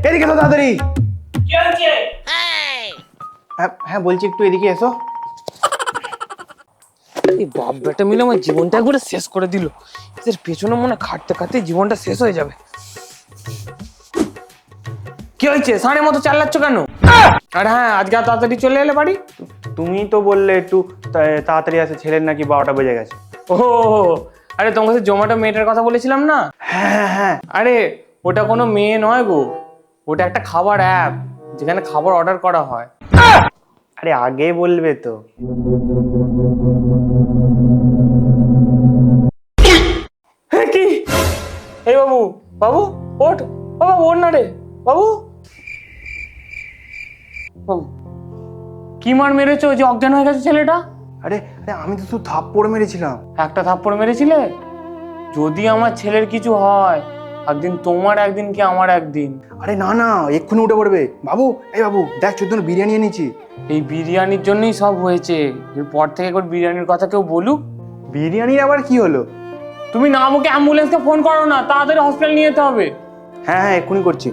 এদিকে এসো তাড়াতাড়ি। কি হয়েছে? হ্যাঁ হ্যাঁ বলছি একটু এদিকে এসো। এই বাপ বেটা মিলে আমার জীবনটা একবারে শেষ করে দিল। এদের পেছনে মনে হয় খাটতে খাটতে জীবনটা শেষ হয়ে যাবে। কি হয়েছে? সাড়ে মতো চালাচ্ছ কেন? আর হ্যাঁ, আজকে আর তাড়াতাড়ি চলে এলে বাড়ি। তুমি তো বললে একটু তাড়াতাড়ি আসে, ছেলের নাকি 12টা বেজে গেছে। ও আরে, তোমার কাছে জোম্যাটো মেয়েটার কথা বলেছিলাম না? হ্যাঁ হ্যাঁ হ্যাঁ। আরে ওটা কোনো মেয়ে নয় গো, ওটা একটা খাবার অ্যাপ যেখানে খাবার অর্ডার করা হয়। আরে আগে বলবে তো। হ্যাঁ কি? এই বাবু, বাবু ওঠ, বাবা ওঠ না রে বাবু। বাবু, কি মার মেরেছো যে অজ্ঞান হয়ে গেছে ছেলেটা? আরে আরে আমি তো শুধু থাপ্পড় মেরেছিলাম। একটা থাপ্পড় মেরেছিলে? যদি আমার ছেলের কিছু হয়, একদিন তোমার একদিন কি আমার একদিন। আরে না না, এক্ষুনি উঠে পড়বে। বাবু, এই বাবু দেখ, তোর জন্য বিরিয়ানি এনেছি। এই বিরিয়ানির জন্যই সব হয়েছে। এরপর থেকে একবার বিরিয়ানির কথা কেউ বলুক। বিরিয়ানির আবার কি হলো? তুমি না আমাকে অ্যাম্বুলেন্সকে ফোন করো না, তাড়াতাড়ি হসপিটাল নিয়ে যেতে হবে। হ্যাঁ হ্যাঁ এক্ষুনি করছি।